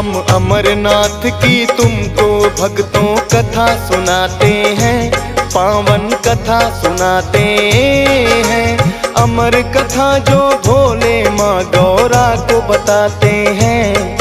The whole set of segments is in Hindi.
हम अमरनाथ की तुमको भक्तों कथा सुनाते हैं, पावन कथा सुनाते हैं। अमर कथा जो भोले माँ गौरा को बताते हैं,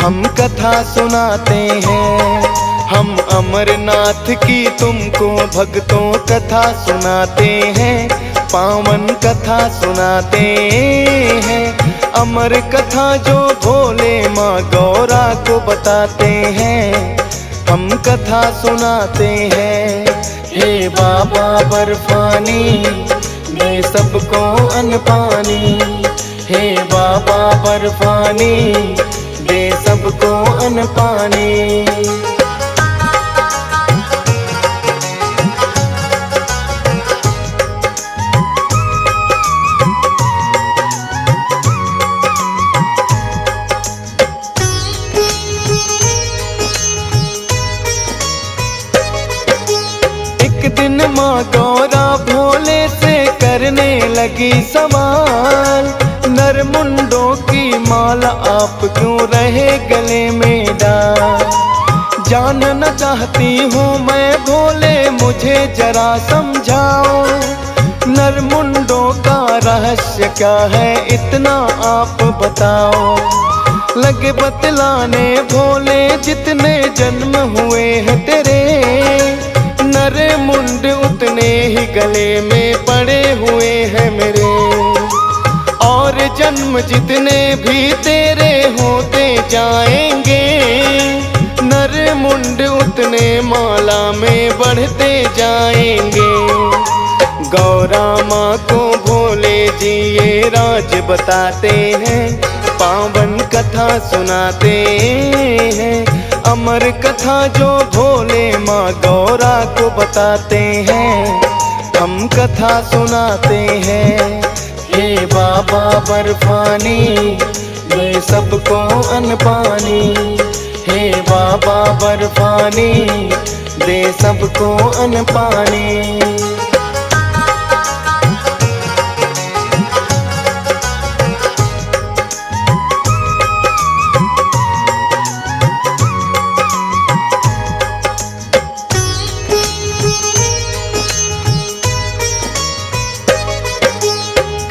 हम कथा सुनाते हैं। हम अमरनाथ की तुमको भक्तों कथा सुनाते हैं, पावन कथा सुनाते हैं। अमर कथा जो भोले माँ गौरा को बताते हैं, हम कथा सुनाते हैं। हे बाबा बर्फानी दे सबको अन्न पानी, हे बाबा बर्फानी दे सबको अन्न पानी। एक दिन माँ गौरा भोले से करने लगी सवाल, नर मुंडों की माला आप क्यों रहे गले में डाल। जानना चाहती हूँ मैं भोले मुझे जरा समझाओ, नर मुंडों का रहस्य क्या है इतना आप बताओ। लगे बतलाने भोले जितने जन्म हुए हैं तेरे, नर मुंड उतने ही गले में पड़े हुए हैं मेरे। और जन्म जितने भी तेरे होते जाएंगे, नर मुंड उतने माला में बढ़ते जाएंगे। गौरा माँ को भोले जी ये राज बताते हैं, पावन कथा सुनाते हैं। अमर कथा जो भोले माँ गौरा को बताते हैं, हम कथा सुनाते हैं। हे बाबा बर्फानी दे सबको अन्न पानी, हे बाबा बर्फानी दे सबको अन्न पानी।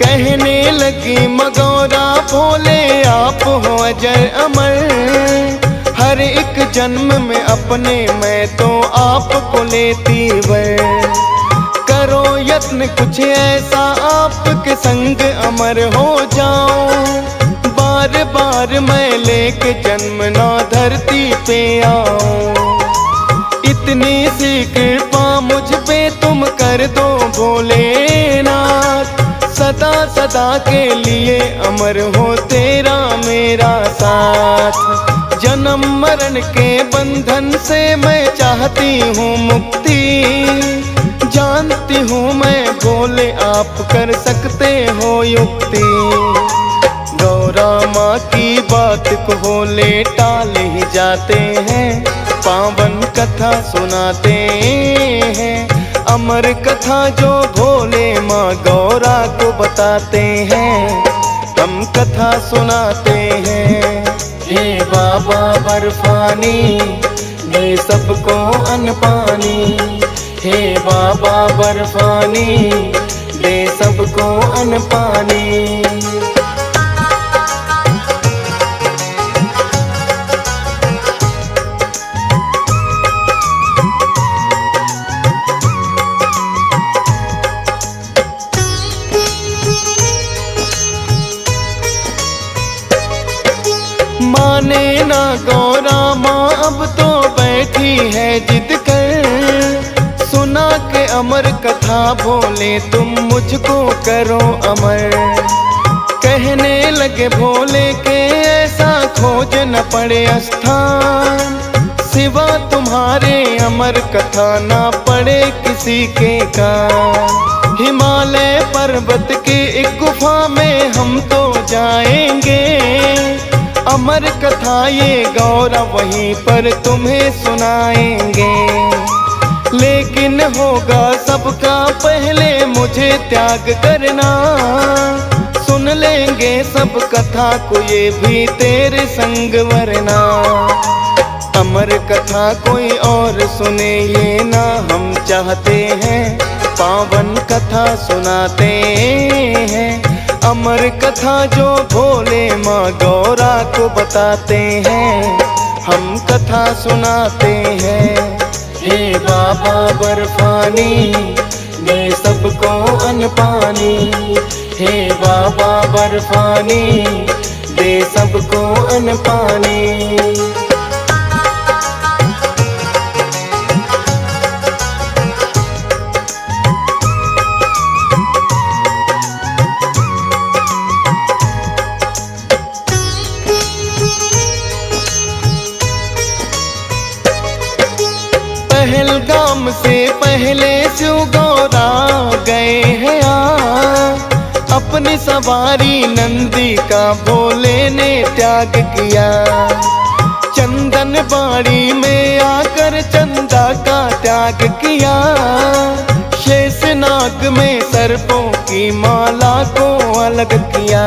कहने लगी मगौरा भोले आप हो अजर अमर, हर एक जन्म में अपने मैं तो आपको लेती वर। करो यत्न कुछ ऐसा आपके संग अमर हो जाओ, बार बार मैं लेके जन्म ना धरती पे आऊं। इतनी सी कृपा मुझ पे तुम कर दो भोलेनाथ, सदा सदा के लिए अमर हो तेरा मेरा साथ। जन्म मरण के बंधन से मैं चाहती हूँ मुक्ति, जानती हूँ मैं भोले आप कर सकते हो युक्ति। गौरा माँ की बात को भोले टाल ही जाते हैं, पावन कथा सुनाते हैं। अमर कथा जो भोले माँ गौरा को बताते हैं, हम कथा सुनाते हैं। हे बाबा बर्फानी दे सबको अन्न पानी, हे बाबा बर्फानी दे सबको अन्न पानी। माने ना गौरा माँ अब तो बैठी है जिद कर, सुना के अमर कथा भोले तुम मुझको करो अमर। कहने लगे भोले के ऐसा खोज न पड़े स्थान, सिवा तुम्हारे अमर कथा ना पड़े किसी के कान। हिमालय पर्वत की एक गुफा में हम तो जाएंगे, अमर कथा ये गौरा वहीं पर तुम्हें सुनाएंगे। लेकिन होगा सबका पहले मुझे त्याग करना, सुन लेंगे सुनेंगे सब कथा को ये भी तेरे संग वरना। अमर कथा कोई और सुने ये ना हम चाहते हैं, पावन कथा सुनाते हैं। अमर कथा जो भोले माँ गौरा को बताते हैं, हम कथा सुनाते हैं। हे बाबा बर्फानी दे सबको अन्न पानी, हे बाबा बर्फानी दे सबको अन्न पानी। पहलगाम से पहले शिव गौरा गए हैं अपनी सवारी नंदी का भोले ने त्याग किया। चंदन बाड़ी में आकर चंदा का त्याग किया। शेषनाग में सर्पों की माला को अलग किया।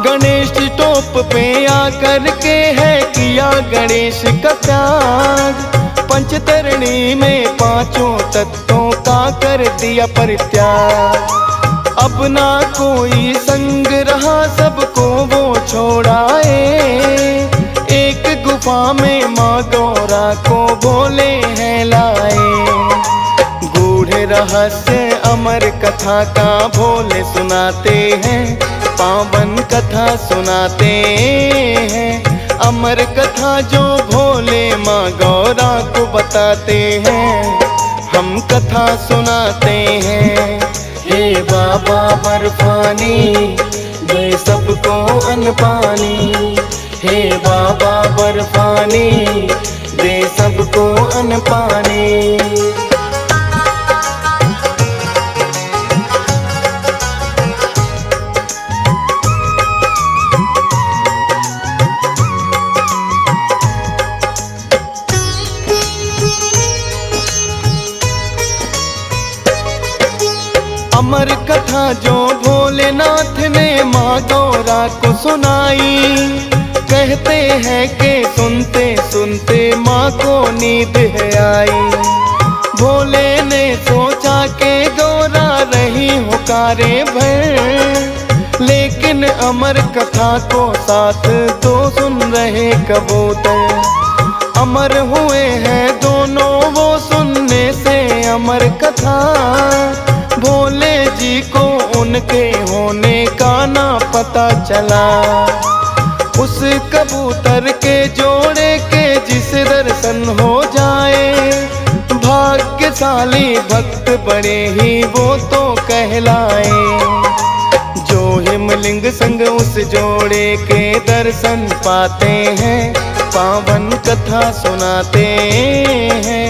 गणेश टोप पे आकर के है किया गणेश का त्याग। पंचतरणी में पांचों तत्वों का कर दिया परित्याग। अब ना कोई संग रहा सबको वो छोड़ाए। एक गुफा में माँ गौरा को भोले हैं लाए। गूढ़ रहस्य अमर कथा का भोले सुनाते हैं, पावन कथा सुनाते हैं। अमर कथा जो भोले माँ गौरा को बताते हैं, हम कथा सुनाते हैं। हे बाबा बर्फानी दे सबको अन्न पानी, हे बाबा बर्फानी दे सबको अन्न पानी। अमर कथा जो भोलेनाथ ने माँ गौरा को सुनाई। कहते हैं कि सुनते सुनते माँ को नींद है आई। भोले ने सोचा कि गौरा रही हुकारे भर, लेकिन अमर कथा को साथ तो सुन रहे कबूतर। अमर हुए हैं दोनों वो सुनने से अमर कथा। भोले जी को उनके होने का ना पता चला। उस कबूतर के जोड़े के जिस दर्शन हो जाए, भाग्यशाली भक्त बड़े ही वो तो कहलाए। जो हिमलिंग संग उस जोड़े के दर्शन पाते हैं, पावन कथा सुनाते हैं।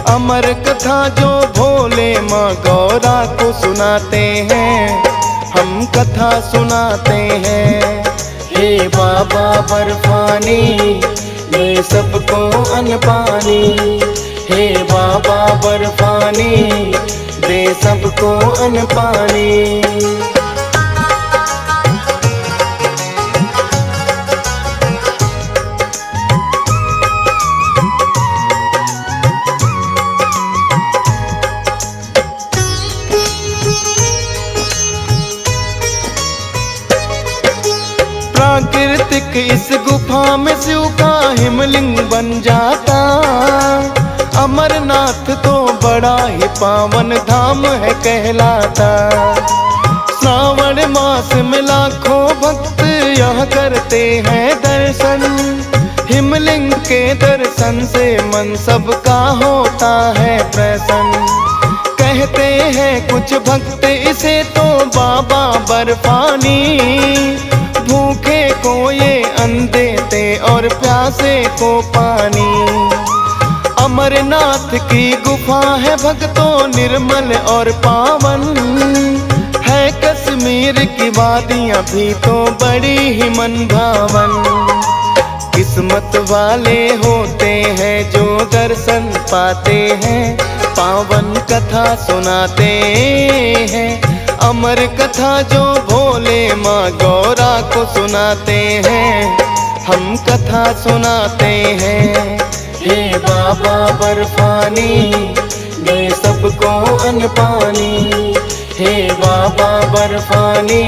अमर कथा जो भोले माँ गौरा को सुनाते हैं, हम कथा सुनाते हैं। हे बाबा बर्फानी दे सबको अन्न पानी, हे बाबा बर्फानी दे सबको अन्न पानी। प्राकृतिक इस गुफा में शिव का हिमलिंग बन जाता। अमरनाथ तो बड़ा ही पावन धाम है कहलाता। श्रावण मास में लाखों भक्त यह करते हैं दर्शन। हिमलिंग के दर्शन से मन सबका होता है प्रसन्न। कहते हैं कुछ भक्त इसे तो बाबा बर्फानी। भूखे को ये अन्न देते और प्यासे को पानी। अमरनाथ की गुफा है भक्तों निर्मल और पावन। है कश्मीर की वादियाँ भी तो बड़ी ही मन भावन। किस्मत वाले होते हैं जो दर्शन पाते हैं, पावन कथा सुनाते हैं। अमर कथा जो भोले माँ गौरा को सुनाते हैं, हम कथा सुनाते हैं। हे बाबा बर्फानी दे सबको अन्न पानी, हे बाबा बर्फानी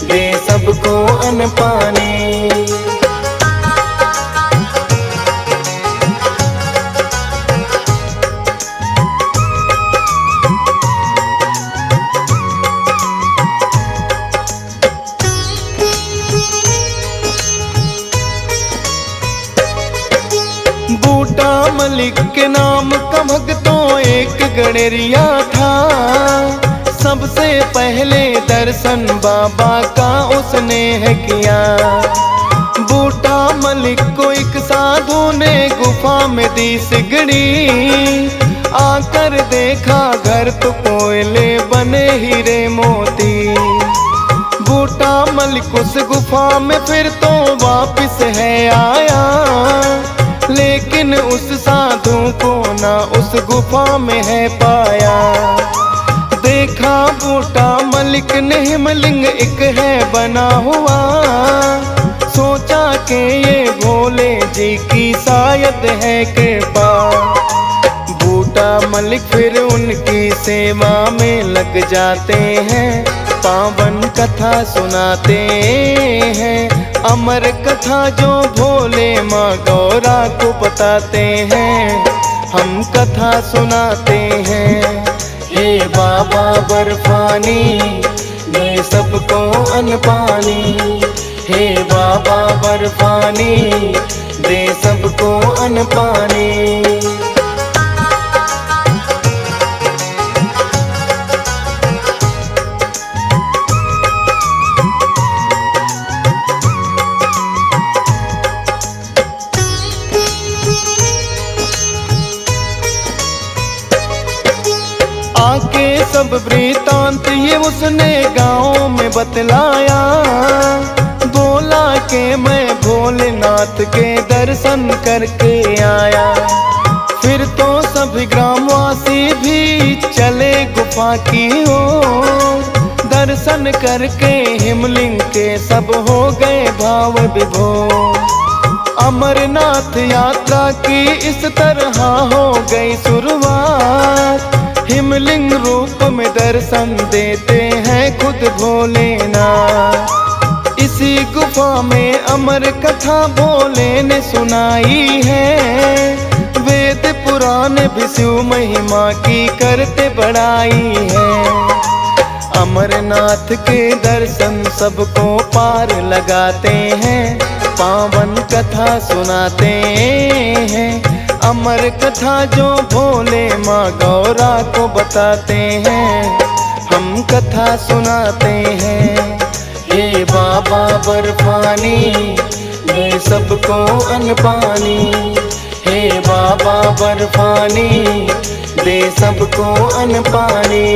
दे सबको अन्न पानी। बूटा मलिक के नाम का भक्तों एक गणेरिया था, सबसे पहले दर्शन बाबा का उसने है किया। बूटा मलिक को एक साधु ने गुफा में दी सिगड़ी, आकर देखा घर तो कोयले बने हीरे मोती। बूटा मलिक उस गुफा में फिर तो वापिस है आया, लेकिन उस साधु को ना उस गुफा में है पाया। देखा बूटा मलिक ने हिमलिंग एक है बना हुआ, सोचा कि ये भोले जी की शायद है कृपा। बूटा मलिक फिर उनकी सेवा में लग जाते हैं, पावन कथा सुनाते हैं। अमर कथा जो भोले माँ गौरा को बताते हैं, हम कथा सुनाते हैं। हे बाबा बर्फानी दे सबको अन्न पानी, हे बाबा बर्फानी दे सबको अन्न पानी। आके सब वृतांत ये उसने गाँव में बतलाया, बोला कि मैं भोलेनाथ के दर्शन करके आया। फिर तो सभी ग्रामवासी भी चले गुफा की ओर, दर्शन करके हिमलिंग के सब हो गए भाव विभोर। अमरनाथ यात्रा की इस तरह हो गई शुरुआत, हिमलिंग रूप में दर्शन देते हैं खुद भोलेनाथ। इसी गुफा में अमर कथा भोले ने सुनाई है, वेद पुराण भी शिव महिमा की करते बड़ाई है। अमरनाथ के दर्शन सबको पार लगाते हैं, पावन कथा सुनाते हैं। अमर कथा जो भोले माँ गौरा को बताते हैं, हम कथा सुनाते हैं। हे बाबा बर्फानी दे सबको अन्न पानी, हे बाबा बर्फानी दे सबको अन्न पानी।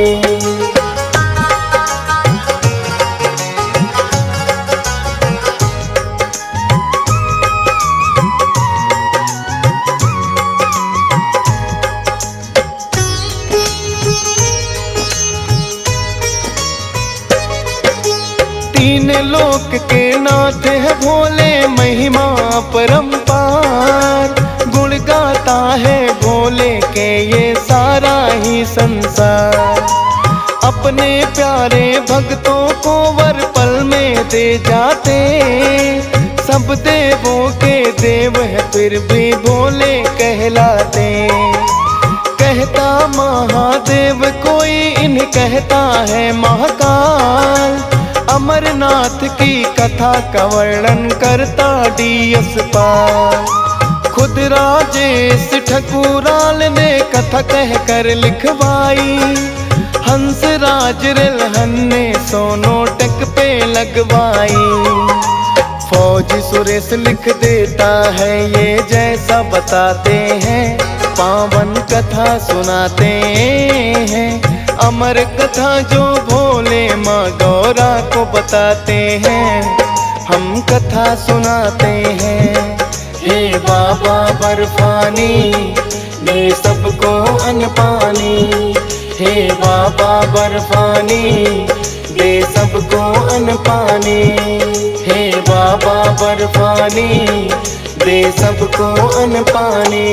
तीन लोक के नाथ है भोले महिमा परम्पार, गुण गाता है भोले के ये सारा ही संसार। अपने प्यारे भक्तों को वर पल में दे जाते, सब देवों के देव है फिर भी भोले कहलाते। कहता महादेव कोई इन्हें कहता है महाकाल, अमरनाथ की कथा का वर्णन करता डीएस पाल। खुद राजेश ठकुराल ने कथा कह कर लिखवाई, हंस राज रिलहन ने सोनोटेक पे लगवाई। फौजी सुरेश लिख देता है ये जैसा बताते हैं, पावन कथा सुनाते हैं। अमर कथा जो भोले माँ गौरा को बताते हैं, हम कथा सुनाते हैं। हे बाबा बर्फानी दे सबको अन्न पानी, हे बाबा बर्फानी दे सबको अन्न पानी। हे बाबा बर्फानी दे सबको अन्न पानी।